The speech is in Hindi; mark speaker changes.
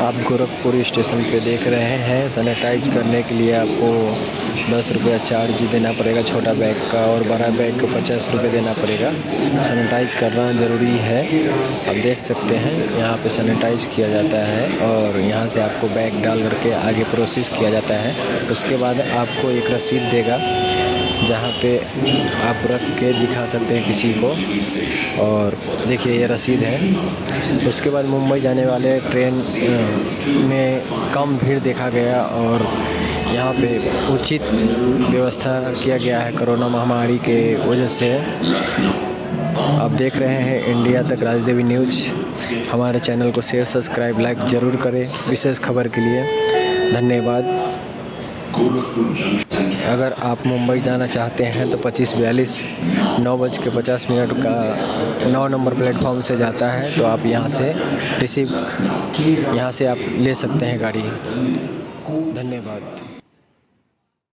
Speaker 1: आप गोरखपुर स्टेशन पे देख रहे हैं। सैनिटाइज करने के लिए आपको 10 रुपया चार्ज देना पड़ेगा छोटा बैग का, और बड़ा बैग को 50 रुपये देना पड़ेगा। सैनिटाइज करना ज़रूरी है। आप देख सकते हैं यहाँ पे सैनिटाइज किया जाता है और यहाँ से आपको बैग डाल करके आगे प्रोसेस किया जाता है। उसके बाद आपको एक रसीद देगा जहाँ पे आप रख के दिखा सकते हैं किसी को। और देखिए ये रसीद है। उसके बाद मुंबई जाने वाले ट्रेन में कम भीड़ देखा गया और यहाँ पे उचित व्यवस्था किया गया है कोरोना महामारी के वजह से। आप देख रहे हैं इंडिया तक राजदेवी न्यूज़। हमारे चैनल को शेयर, सब्सक्राइब, लाइक ज़रूर करें विशेष खबर के लिए। धन्यवाद। अगर आप मुंबई जाना चाहते हैं तो 2542 9:50 का 9 नंबर प्लेटफॉर्म से जाता है, तो आप यहाँ से आप ले सकते हैं गाड़ी। धन्यवाद।